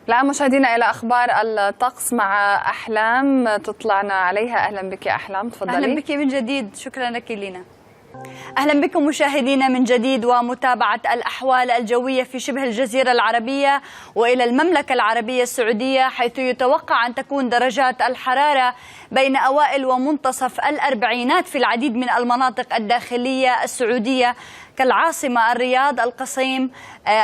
الآن مشاهدينا إلى أخبار الطقس مع أحلام تطلعنا عليها. أهلا بك يا أحلام، تفضلي. أهلا بك من جديد، شكرا لك لينا. أهلا بكم مشاهدينا من جديد ومتابعة الأحوال الجوية في شبه الجزيرة العربية وإلى المملكة العربية السعودية، حيث يتوقع أن تكون درجات الحرارة بين أوائل ومنتصف الأربعينات في العديد من المناطق الداخلية السعودية كالعاصمة الرياض، القصيم،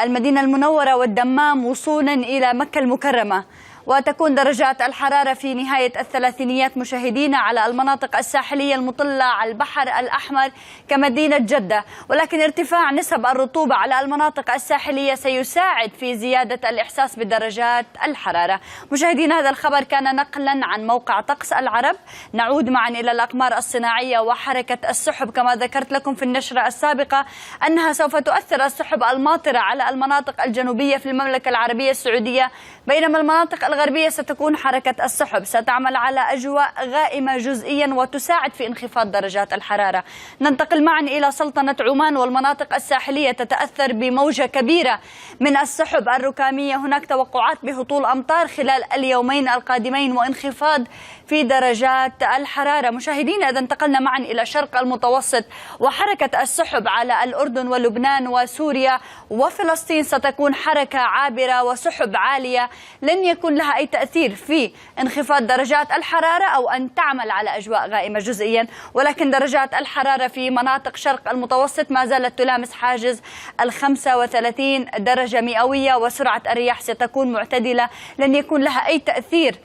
المدينة المنورة والدمام، وصولا إلى مكة المكرمة. وتكون درجات الحرارة في نهاية الثلاثينيات مشاهدينا على المناطق الساحلية المطلة على البحر الأحمر كمدينة جدة، ولكن ارتفاع نسب الرطوبة على المناطق الساحلية سيساعد في زيادة الإحساس بدرجات الحرارة. مشاهدينا، هذا الخبر كان نقلا عن موقع طقس العرب. نعود معا إلى الأقمار الصناعية وحركة السحب. كما ذكرت لكم في النشرة السابقة أنها سوف تؤثر السحب الماطرة على المناطق الجنوبية في المملكة العربية السعودية، بينما المناطق الغربية ستكون حركة السحب ستعمل على أجواء غائمة جزئيا وتساعد في انخفاض درجات الحرارة. ننتقل معا إلى سلطنة عمان، والمناطق الساحلية تتأثر بموجة كبيرة من السحب الركامية. هناك توقعات بهطول أمطار خلال اليومين القادمين وانخفاض في درجات الحرارة. مشاهدينا، إذا انتقلنا معا إلى شرق المتوسط، وحركة السحب على الأردن ولبنان وسوريا وفلسطين ستكون حركة عابرة وسحب عالية لن يكون لها أي تأثير في انخفاض درجات الحرارة أو أن تعمل على أجواء غائمة جزئيا، ولكن درجات الحرارة في مناطق شرق المتوسط ما زالت تلامس حاجز 35 درجة مئوية، وسرعة الرياح ستكون معتدلة، لن يكون لها أي تأثير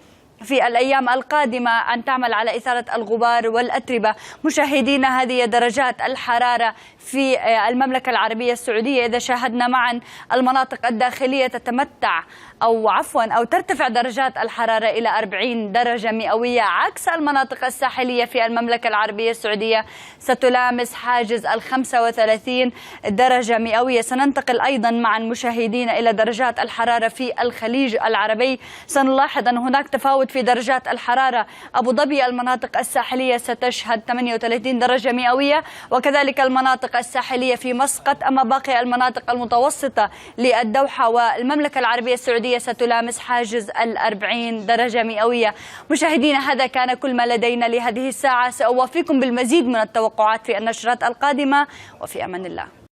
في الأيام القادمة أن تعمل على إثارة الغبار والأتربة. مشاهدينا، هذه درجات الحرارة في المملكة العربية السعودية. إذا شاهدنا معا المناطق الداخلية تتمتع أو ترتفع درجات الحرارة إلى 40 درجة مئوية، عكس المناطق الساحلية في المملكة العربية السعودية ستلامس حاجز 35 درجة مئوية. سننتقل أيضا معا مشاهدينا إلى درجات الحرارة في الخليج العربي. سنلاحظ أن هناك تفاوت في درجات الحرارة. أبو ظبي المناطق الساحلية ستشهد 38 درجة مئوية، وكذلك المناطق الساحلية في مسقط. أما باقي المناطق المتوسطة للدوحة والمملكة العربية السعودية ستلامس حاجز 40 درجة مئوية. مشاهدينا، هذا كان كل ما لدينا لهذه الساعة. سأوافيكم بالمزيد من التوقعات في النشرات القادمة، وفي أمان الله.